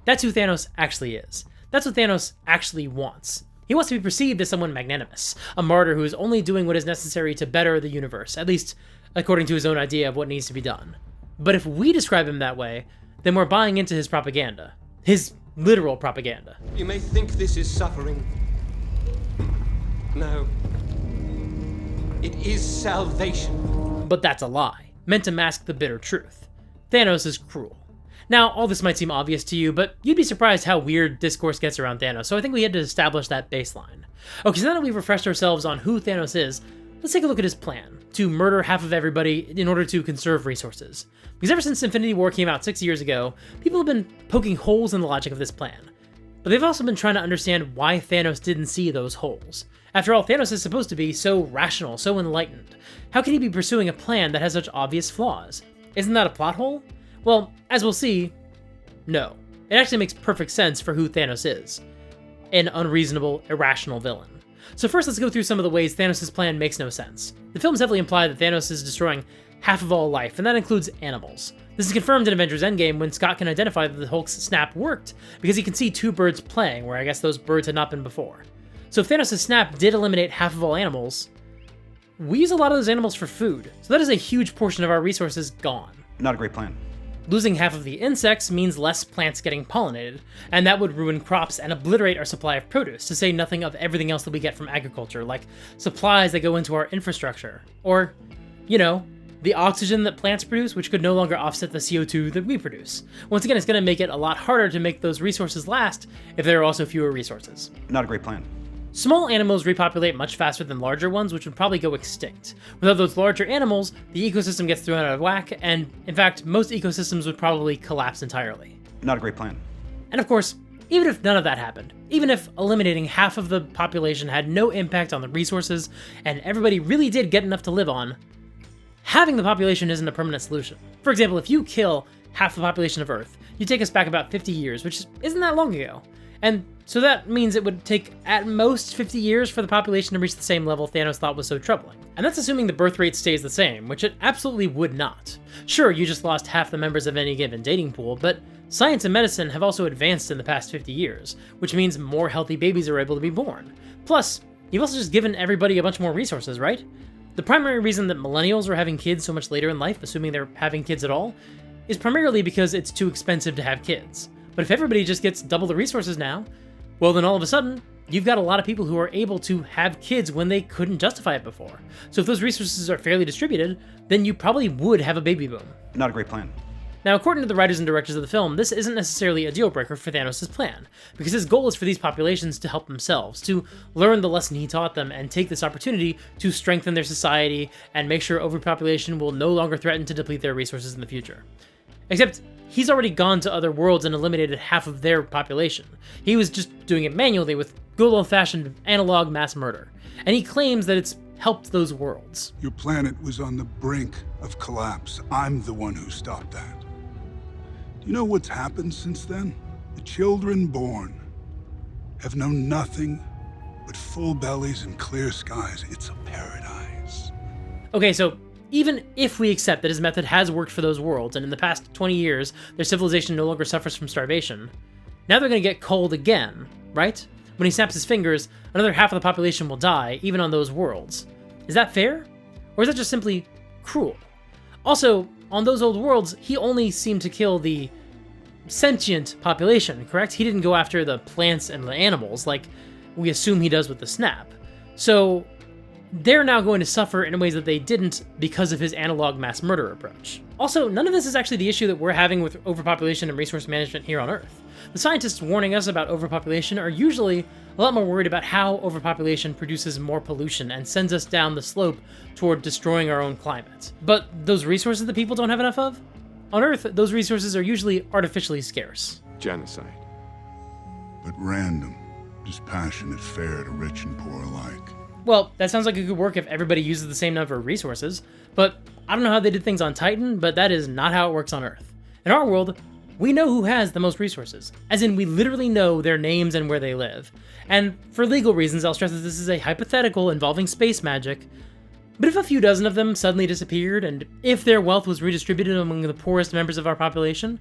That's who Thanos actually is. That's what Thanos actually wants. He wants to be perceived as someone magnanimous, a martyr who is only doing what is necessary to better the universe, at least according to his own idea of what needs to be done. But if we describe him that way, then we're buying into his propaganda. His literal propaganda. You may think this is suffering. No. It is salvation. But that's a lie, meant to mask the bitter truth. Thanos is cruel. Now, all this might seem obvious to you, but you'd be surprised how weird discourse gets around Thanos, so I think we had to establish that baseline. Okay, so now that we've refreshed ourselves on who Thanos is, let's take a look at his plan, to murder half of everybody in order to conserve resources. Because ever since Infinity War came out 6 years ago, people have been poking holes in the logic of this plan. But they've also been trying to understand why Thanos didn't see those holes. After all, Thanos is supposed to be so rational, so enlightened. How can he be pursuing a plan that has such obvious flaws? Isn't that a plot hole? Well, as we'll see, no. It actually makes perfect sense for who Thanos is. An unreasonable, irrational villain. So first, let's go through some of the ways Thanos' plan makes no sense. The films heavily imply that Thanos is destroying half of all life, and that includes animals. This is confirmed in Avengers Endgame when Scott can identify that the Hulk's snap worked, because he can see two birds playing, where I guess those birds had not been before. So if Thanos' snap did eliminate half of all animals, we use a lot of those animals for food, so that is a huge portion of our resources gone. Not a great plan. Losing half of the insects means less plants getting pollinated, and that would ruin crops and obliterate our supply of produce, to say nothing of everything else that we get from agriculture, like supplies that go into our infrastructure, or, you know, the oxygen that plants produce, which could no longer offset the CO2 that we produce. Once again, it's going to make it a lot harder to make those resources last if there are also fewer resources. Not a great plan. Small animals repopulate much faster than larger ones, which would probably go extinct. Without those larger animals, the ecosystem gets thrown out of whack, and in fact, most ecosystems would probably collapse entirely. Not a great plan. And of course, even if none of that happened, even if eliminating half of the population had no impact on the resources, and everybody really did get enough to live on, having the population isn't a permanent solution. For example, if you kill half the population of Earth, you take us back about 50 years, which isn't that long ago. And so that means it would take at most 50 years for the population to reach the same level Thanos thought was so troubling. And that's assuming the birth rate stays the same, which it absolutely would not. Sure, you just lost half the members of any given dating pool, but science and medicine have also advanced in the past 50 years, which means more healthy babies are able to be born. Plus, you've also just given everybody a bunch more resources, right? The primary reason that millennials are having kids so much later in life, assuming they're having kids at all, is primarily because it's too expensive to have kids. But if everybody just gets double the resources now, well then all of a sudden, you've got a lot of people who are able to have kids when they couldn't justify it before. So if those resources are fairly distributed, then you probably would have a baby boom. Not a great plan. Now, according to the writers and directors of the film, this isn't necessarily a deal breaker for Thanos' plan, because his goal is for these populations to help themselves, to learn the lesson he taught them and take this opportunity to strengthen their society and make sure overpopulation will no longer threaten to deplete their resources in the future. Except, he's already gone to other worlds and eliminated half of their population. He was just doing it manually with good old-fashioned analog mass murder, and he claims that it's helped those worlds. Your planet was on the brink of collapse. I'm the one who stopped that. Do you know what's happened since then? The children born have known nothing but full bellies and clear skies. It's a paradise. Okay, so even if we accept that his method has worked for those worlds, and in the past 20 years, their civilization no longer suffers from starvation, now they're going to get cold again, right? When he snaps his fingers, another half of the population will die, even on those worlds. Is that fair? Or is that just simply cruel? Also, on those old worlds, he only seemed to kill the sentient population, correct? He didn't go after the plants and the animals, like we assume he does with the snap. So they're now going to suffer in ways that they didn't because of his analog mass murder approach. Also, none of this is actually the issue that we're having with overpopulation and resource management here on Earth. The scientists warning us about overpopulation are usually a lot more worried about how overpopulation produces more pollution and sends us down the slope toward destroying our own climate. But those resources that people don't have enough of? On Earth, those resources are usually artificially scarce. Genocide. But random, dispassionate fare to rich and poor alike. Well, that sounds like it could work if everybody uses the same number of resources, but I don't know how they did things on Titan, but that is not how it works on Earth. In our world, we know who has the most resources, as in we literally know their names and where they live. And for legal reasons, I'll stress that this is a hypothetical involving space magic, but if a few dozen of them suddenly disappeared, and if their wealth was redistributed among the poorest members of our population,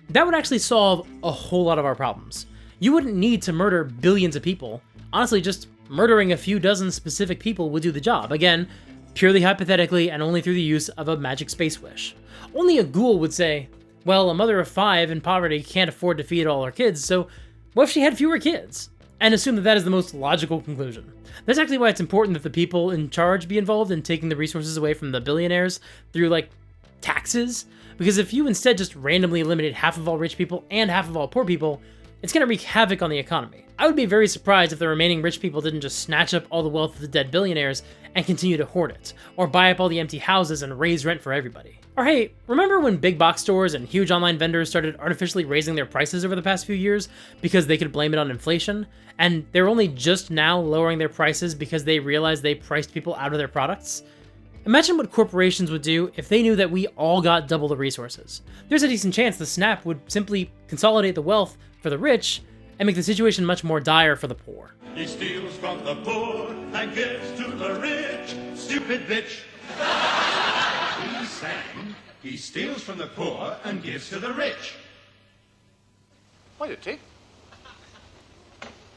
that would actually solve a whole lot of our problems. You wouldn't need to murder billions of people. Honestly, just murdering a few dozen specific people would do the job. Again, purely hypothetically and only through the use of a magic space wish. Only a ghoul would say, well, a mother of 5 in poverty can't afford to feed all her kids, so what if she had fewer kids? And assume that that is the most logical conclusion. That's actually why it's important that the people in charge be involved in taking the resources away from the billionaires through, like, taxes. Because if you instead just randomly eliminate half of all rich people and half of all poor people, it's going to wreak havoc on the economy. I would be very surprised if the remaining rich people didn't just snatch up all the wealth of the dead billionaires and continue to hoard it, or buy up all the empty houses and raise rent for everybody. Or hey, remember when big box stores and huge online vendors started artificially raising their prices over the past few years because they could blame it on inflation? And they're only just now lowering their prices because they realized they priced people out of their products? Imagine what corporations would do if they knew that we all got double the resources. There's a decent chance the snap would simply consolidate the wealth for the rich and make the situation much more dire for the poor. He steals from the poor and gives to the rich. Stupid bitch. He's saying he steals from the poor and gives to the rich. Wait a tick.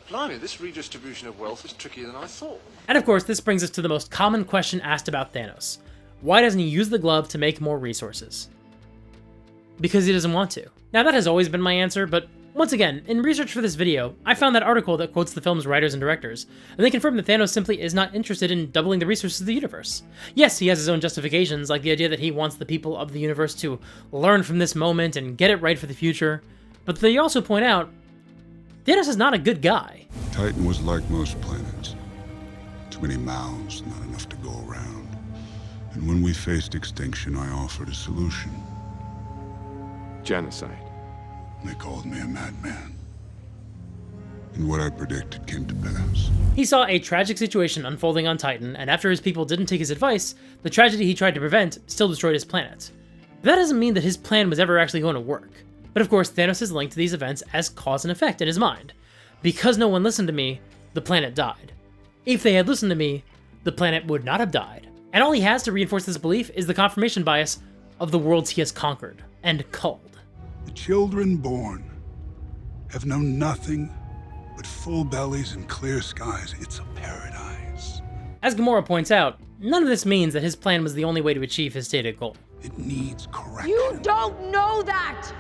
Blimey, this redistribution of wealth is trickier than I thought. And of course, this brings us to the most common question asked about Thanos. Why doesn't he use the glove to make more resources? Because he doesn't want to. Now that has always been my answer, but Once again, in research for this video, I found that article that quotes the film's writers and directors, and they confirm that Thanos simply is not interested in doubling the resources of the universe. Yes, he has his own justifications, like the idea that he wants the people of the universe to learn from this moment and get it right for the future, but they also point out, Thanos is not a good guy. Titan was like most planets. Too many mouths, not enough to go around. And when we faced extinction, I offered a solution. Genocide. They called me a madman. And what I predicted came to pass. He saw a tragic situation unfolding on Titan, and after his people didn't take his advice, the tragedy he tried to prevent still destroyed his planet. But that doesn't mean that his plan was ever actually going to work. But of course, Thanos is linked to these events as cause and effect in his mind. Because no one listened to me, the planet died. If they had listened to me, the planet would not have died. And all he has to reinforce this belief is the confirmation bias of the worlds he has conquered and culled. The children born have known nothing but full bellies and clear skies. It's a paradise. As Gamora points out, none of this means that his plan was the only way to achieve his stated goal. It needs correction. You don't know that!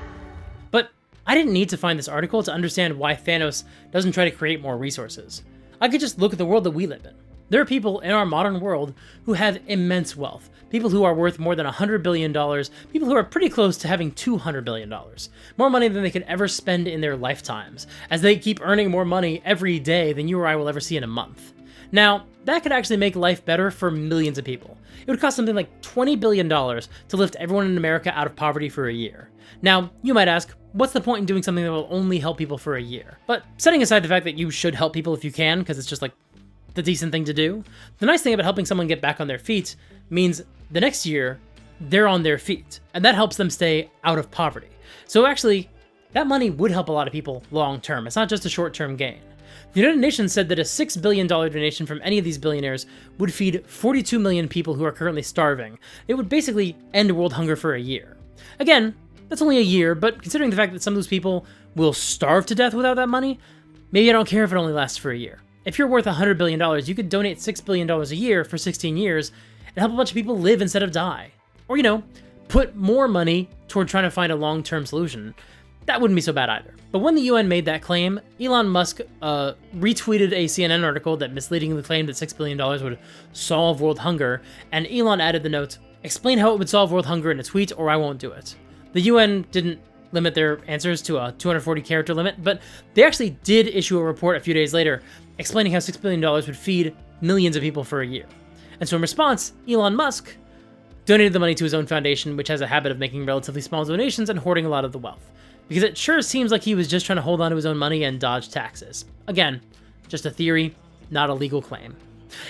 But I didn't need to find this article to understand why Thanos doesn't try to create more resources. I could just look at the world that we live in. There are people in our modern world who have immense wealth, people who are worth more than $100 billion, people who are pretty close to having $200 billion, more money than they could ever spend in their lifetimes, as they keep earning more money every day than you or I will ever see in a month. Now, that could actually make life better for millions of people. It would cost something like $20 billion to lift everyone in America out of poverty for a year. Now, you might ask, what's the point in doing something that will only help people for a year? But setting aside the fact that you should help people if you can, because it's just like the decent thing to do, the nice thing about helping someone get back on their feet means the next year, they're on their feet, and that helps them stay out of poverty. So actually, that money would help a lot of people long term. It's not just a short-term gain. The United Nations said that a $6 billion donation from any of these billionaires would feed 42 million people who are currently starving. It would basically end world hunger for a year. Again, that's only a year, but considering the fact that some of those people will starve to death without that money, maybe I don't care if it only lasts for a year. If you're worth $100 billion, you could donate $6 billion a year for 16 years and help a bunch of people live instead of die. Or, put more money toward trying to find a long-term solution. That wouldn't be so bad either. But when the UN made that claim, Elon Musk retweeted a CNN article that misleadingly claimed that $6 billion would solve world hunger, and Elon added the note, "Explain how it would solve world hunger in a tweet or I won't do it." The UN didn't limit their answers to a 240-character limit, but they actually did issue a report a few days later explaining how $6 billion would feed millions of people for a year. And so in response, Elon Musk donated the money to his own foundation, which has a habit of making relatively small donations and hoarding a lot of the wealth. Because it sure seems like he was just trying to hold on to his own money and dodge taxes. Again, just a theory, not a legal claim.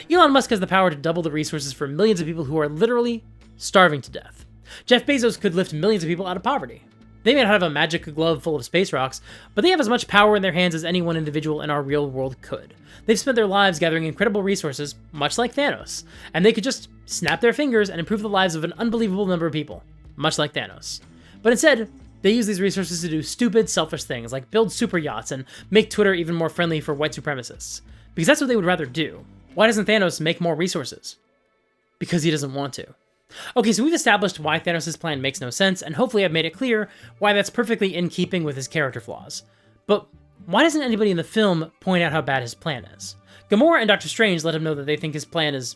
Elon Musk has the power to double the resources for millions of people who are literally starving to death. Jeff Bezos could lift millions of people out of poverty. They may not have a magic glove full of space rocks, but they have as much power in their hands as any one individual in our real world could. They've spent their lives gathering incredible resources, much like Thanos, and they could just snap their fingers and improve the lives of an unbelievable number of people, much like Thanos. But instead, they use these resources to do stupid, selfish things, like build super yachts and make Twitter even more friendly for white supremacists. Because that's what they would rather do. Why doesn't Thanos make more resources? Because he doesn't want to. Okay, so we've established why Thanos' plan makes no sense, and hopefully I've made it clear why that's perfectly in keeping with his character flaws. But why doesn't anybody in the film point out how bad his plan is? Gamora and Doctor Strange let him know that they think his plan is,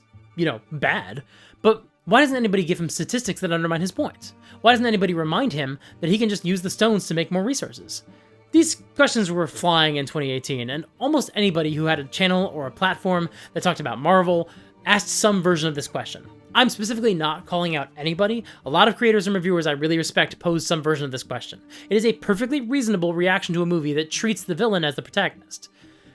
bad, but why doesn't anybody give him statistics that undermine his point? Why doesn't anybody remind him that he can just use the stones to make more resources? These questions were flying in 2018, and almost anybody who had a channel or a platform that talked about Marvel asked some version of this question. I'm specifically not calling out anybody. A lot of creators and reviewers I really respect pose some version of this question. It is a perfectly reasonable reaction to a movie that treats the villain as the protagonist.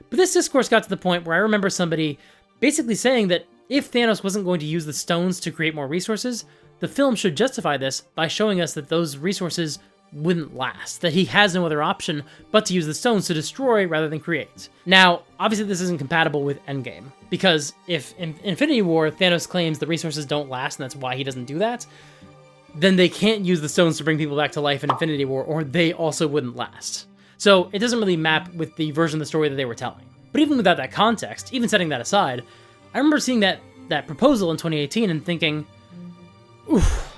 But this discourse got to the point where I remember somebody basically saying that if Thanos wasn't going to use the stones to create more resources, the film should justify this by showing us that those resources wouldn't last, that he has no other option but to use the stones to destroy rather than create. Now, obviously this isn't compatible with Endgame, because if in Infinity War Thanos claims the resources don't last and that's why he doesn't do that, then they can't use the stones to bring people back to life in Infinity War, or they also wouldn't last. So it doesn't really map with the version of the story that they were telling. But even without that context, even setting that aside, I remember seeing that proposal in 2018 and thinking, oof,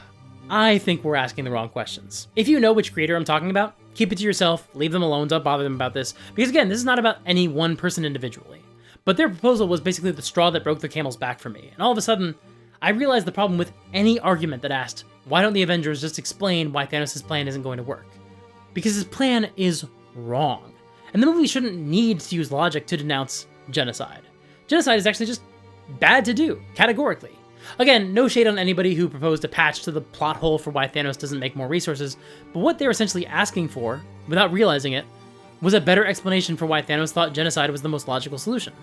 I think we're asking the wrong questions. If you know which creator I'm talking about, keep it to yourself, leave them alone, don't bother them about this, because again, this is not about any one person individually. But their proposal was basically the straw that broke the camel's back for me, and all of a sudden, I realized the problem with any argument that asked, why don't the Avengers just explain why Thanos' plan isn't going to work? Because his plan is wrong. And the movie shouldn't need to use logic to denounce genocide. Genocide is actually just bad to do, categorically. Again, no shade on anybody who proposed a patch to the plot hole for why Thanos doesn't make more resources, but what they were essentially asking for, without realizing it, was a better explanation for why Thanos thought genocide was the most logical solution.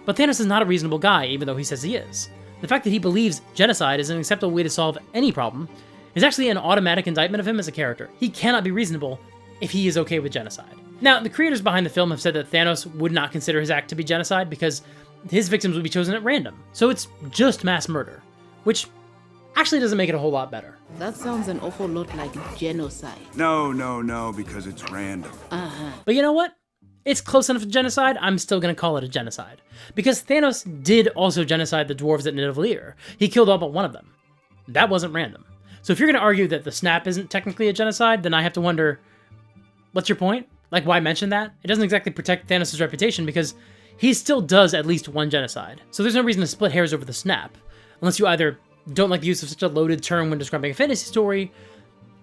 But Thanos is not a reasonable guy, even though he says he is. The fact that he believes genocide is an acceptable way to solve any problem is actually an automatic indictment of him as a character. He cannot be reasonable if he is okay with genocide. Now, the creators behind the film have said that Thanos would not consider his act to be genocide because his victims would be chosen at random. So it's just mass murder, which actually doesn't make it a whole lot better. That sounds an awful lot like genocide. No, because it's random. But you know what? It's close enough to genocide, I'm still gonna call it a genocide. Because Thanos did also genocide the dwarves at Nidavellir. He killed all but one of them. That wasn't random. So if you're gonna argue that the snap isn't technically a genocide, then I have to wonder, what's your point? Like, why mention that? It doesn't exactly protect Thanos' reputation because he still does at least one genocide. So there's no reason to split hairs over the snap, unless you either don't like the use of such a loaded term when describing a fantasy story,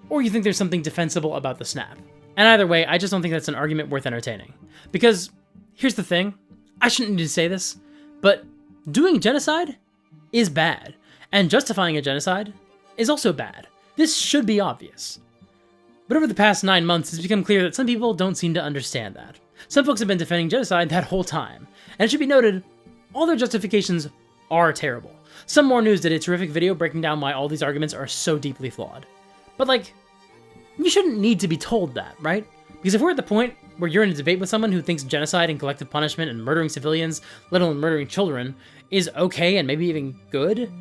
or you think there's something defensible about the snap. And either way, I just don't think that's an argument worth entertaining. Because, here's the thing, I shouldn't need to say this, but doing genocide is bad, and justifying a genocide is also bad. This should be obvious. But over the past 9 months, it's become clear that some people don't seem to understand that. Some folks have been defending genocide that whole time, and it should be noted, all their justifications are terrible. Some More News did a terrific video breaking down why all these arguments are so deeply flawed. But like, you shouldn't need to be told that, right? Because if we're at the point where you're in a debate with someone who thinks genocide and collective punishment and murdering civilians, let alone murdering children, is okay and maybe even good,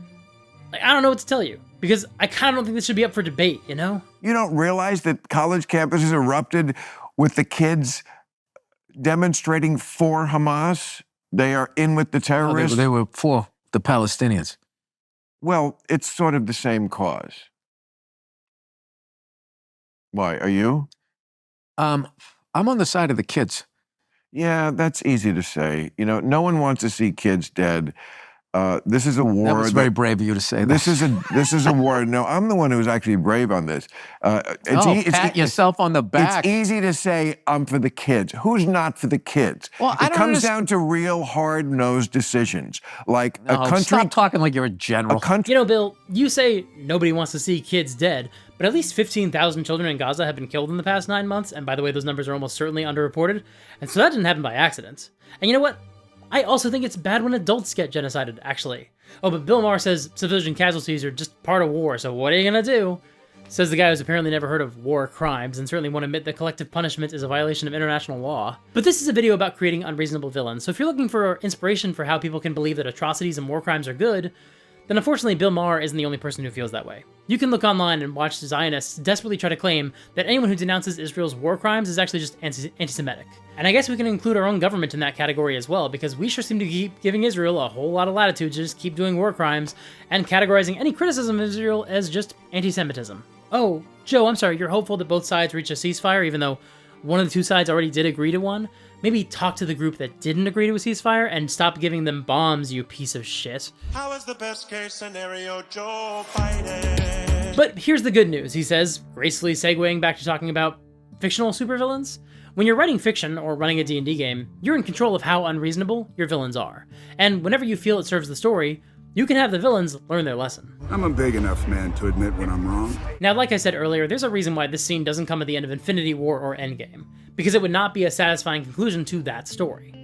like, I don't know what to tell you. Because I kind of don't think this should be up for debate, you know? You don't realize that college campuses erupted with the kids demonstrating for Hamas? They are in with the terrorists? They were for the Palestinians. Well, it's sort of the same cause. Why, are you? I'm on the side of the kids. Yeah, that's easy to say. You know, no one wants to see kids dead. This is a war. That was very brave of you to say that. This is a war. No, I'm the one who's actually brave on this. Pat yourself on the back. It's easy to say I'm for the kids. Who's not for the kids? Well, it comes down to real hard-nosed decisions. Like a country. Stop talking like you're a general. You know, Bill, you say nobody wants to see kids dead, but at least 15,000 children in Gaza have been killed in the past 9 months, and by the way, those numbers are almost certainly underreported, and so that didn't happen by accident. And you know what? I also think it's bad when adults get genocided, actually. Oh, but Bill Maher says civilian casualties are just part of war, so what are you gonna do? Says the guy who's apparently never heard of war crimes and certainly won't admit that collective punishment is a violation of international law. But this is a video about creating unreasonable villains, so if you're looking for inspiration for how people can believe that atrocities and war crimes are good, then unfortunately Bill Maher isn't the only person who feels that way. You can look online and watch Zionists desperately try to claim that anyone who denounces Israel's war crimes is actually just anti-Semitic. And I guess we can include our own government in that category as well, because we sure seem to keep giving Israel a whole lot of latitude to just keep doing war crimes and categorizing any criticism of Israel as just anti-Semitism. Oh, Joe, I'm sorry, you're hopeful that both sides reach a ceasefire even though one of the two sides already did agree to one? Maybe talk to the group that didn't agree to a ceasefire and stop giving them bombs, you piece of shit. How is the best case scenario, Joe Biden? But here's the good news, he says, gracefully segueing back to talking about fictional supervillains. When you're writing fiction or running a D&D game, you're in control of how unreasonable your villains are. And whenever you feel it serves the story, you can have the villains learn their lesson. I'm a big enough man to admit when I'm wrong. Now, like I said earlier, there's a reason why this scene doesn't come at the end of Infinity War or Endgame, because it would not be a satisfying conclusion to that story.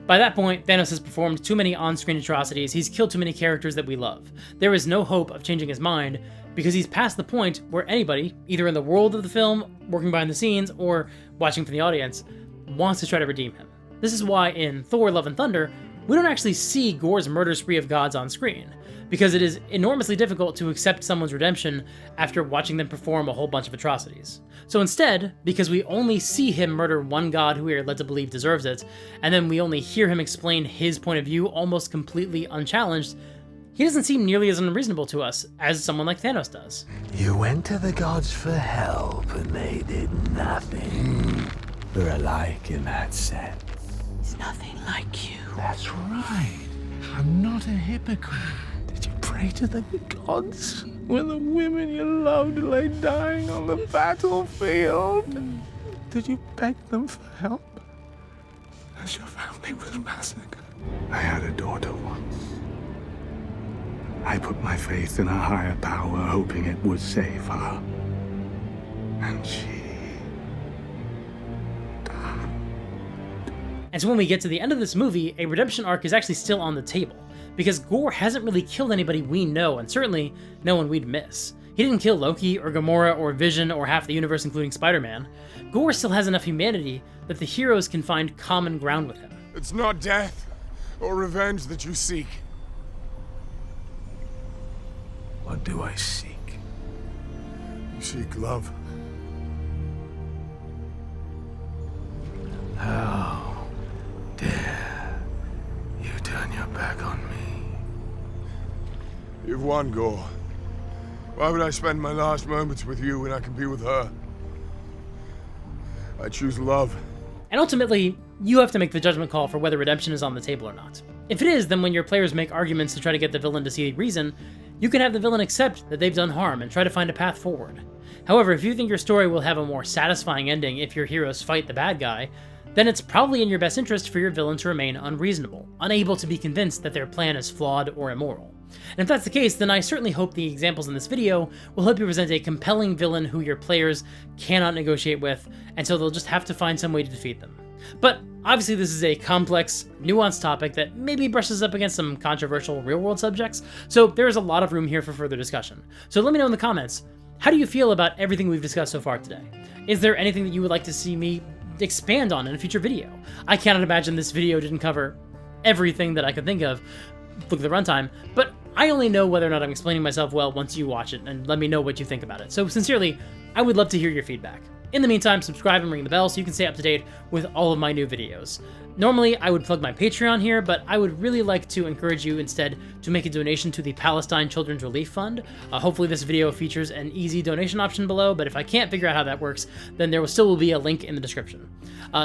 By that point, Thanos has performed too many on-screen atrocities, he's killed too many characters that we love. There is no hope of changing his mind, because he's past the point where anybody, either in the world of the film, working behind the scenes, or watching from the audience, wants to try to redeem him. This is why in Thor: Love and Thunder, we don't actually see Gor's murder spree of gods on screen, because it is enormously difficult to accept someone's redemption after watching them perform a whole bunch of atrocities. So instead, because we only see him murder one god who we are led to believe deserves it, and then we only hear him explain his point of view almost completely unchallenged, he doesn't seem nearly as unreasonable to us as someone like Thanos does. You went to the gods for help and they did nothing. We're alike in that sense. He's nothing like you. That's right. I'm not a hypocrite. Did you pray to the gods when the women you loved lay dying on the battlefield? Did you beg them for help as your family was massacred? I had a daughter once. I put my faith in a higher power, hoping it would save her. And she... And so when we get to the end of this movie, a redemption arc is actually still on the table, because Gorr hasn't really killed anybody we know, and certainly no one we'd miss. He didn't kill Loki, or Gamora, or Vision, or half the universe including Spider-Man. Gorr still has enough humanity that the heroes can find common ground with him. It's not death or revenge that you seek. What do I seek? You seek love. How dare you turn your back on me? You've won, Gorr. Why would I spend my last moments with you when I can be with her? I choose love. And ultimately, you have to make the judgment call for whether redemption is on the table or not. If it is, then when your players make arguments to try to get the villain to see reason, you can have the villain accept that they've done harm and try to find a path forward. However, if you think your story will have a more satisfying ending if your heroes fight the bad guy, then it's probably in your best interest for your villain to remain unreasonable, unable to be convinced that their plan is flawed or immoral. And if that's the case, then I certainly hope the examples in this video will help you present a compelling villain who your players cannot negotiate with, and so they'll just have to find some way to defeat them. But obviously this is a complex, nuanced topic that maybe brushes up against some controversial real-world subjects, so there is a lot of room here for further discussion. So let me know in the comments, how do you feel about everything we've discussed so far today? Is there anything that you would like to see me expand on in a future video? I cannot imagine this video didn't cover everything that I could think of. Look at the runtime, but I only know whether or not I'm explaining myself well once you watch it and let me know what you think about it. So sincerely, I would love to hear your feedback. In the meantime, subscribe and ring the bell so you can stay up to date with all of my new videos. Normally, I would plug my Patreon here, but I would really like to encourage you instead to make a donation to the Palestine Children's Relief Fund. Hopefully this video features an easy donation option below, but if I can't figure out how that works, then there will still be a link in the description.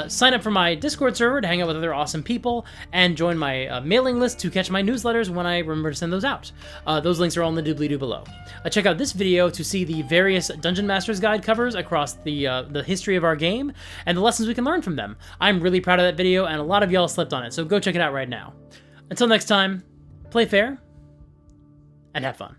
Sign up for my Discord server to hang out with other awesome people, and join my mailing list to catch my newsletters when I remember to send those out. Those links are all in the doobly-doo below. Check out this video to see the various Dungeon Master's Guide covers across the history of our game, and the lessons we can learn from them. I'm really proud of that video, and a lot of y'all slept on it, so go check it out right now. Until next time, play fair, and have fun.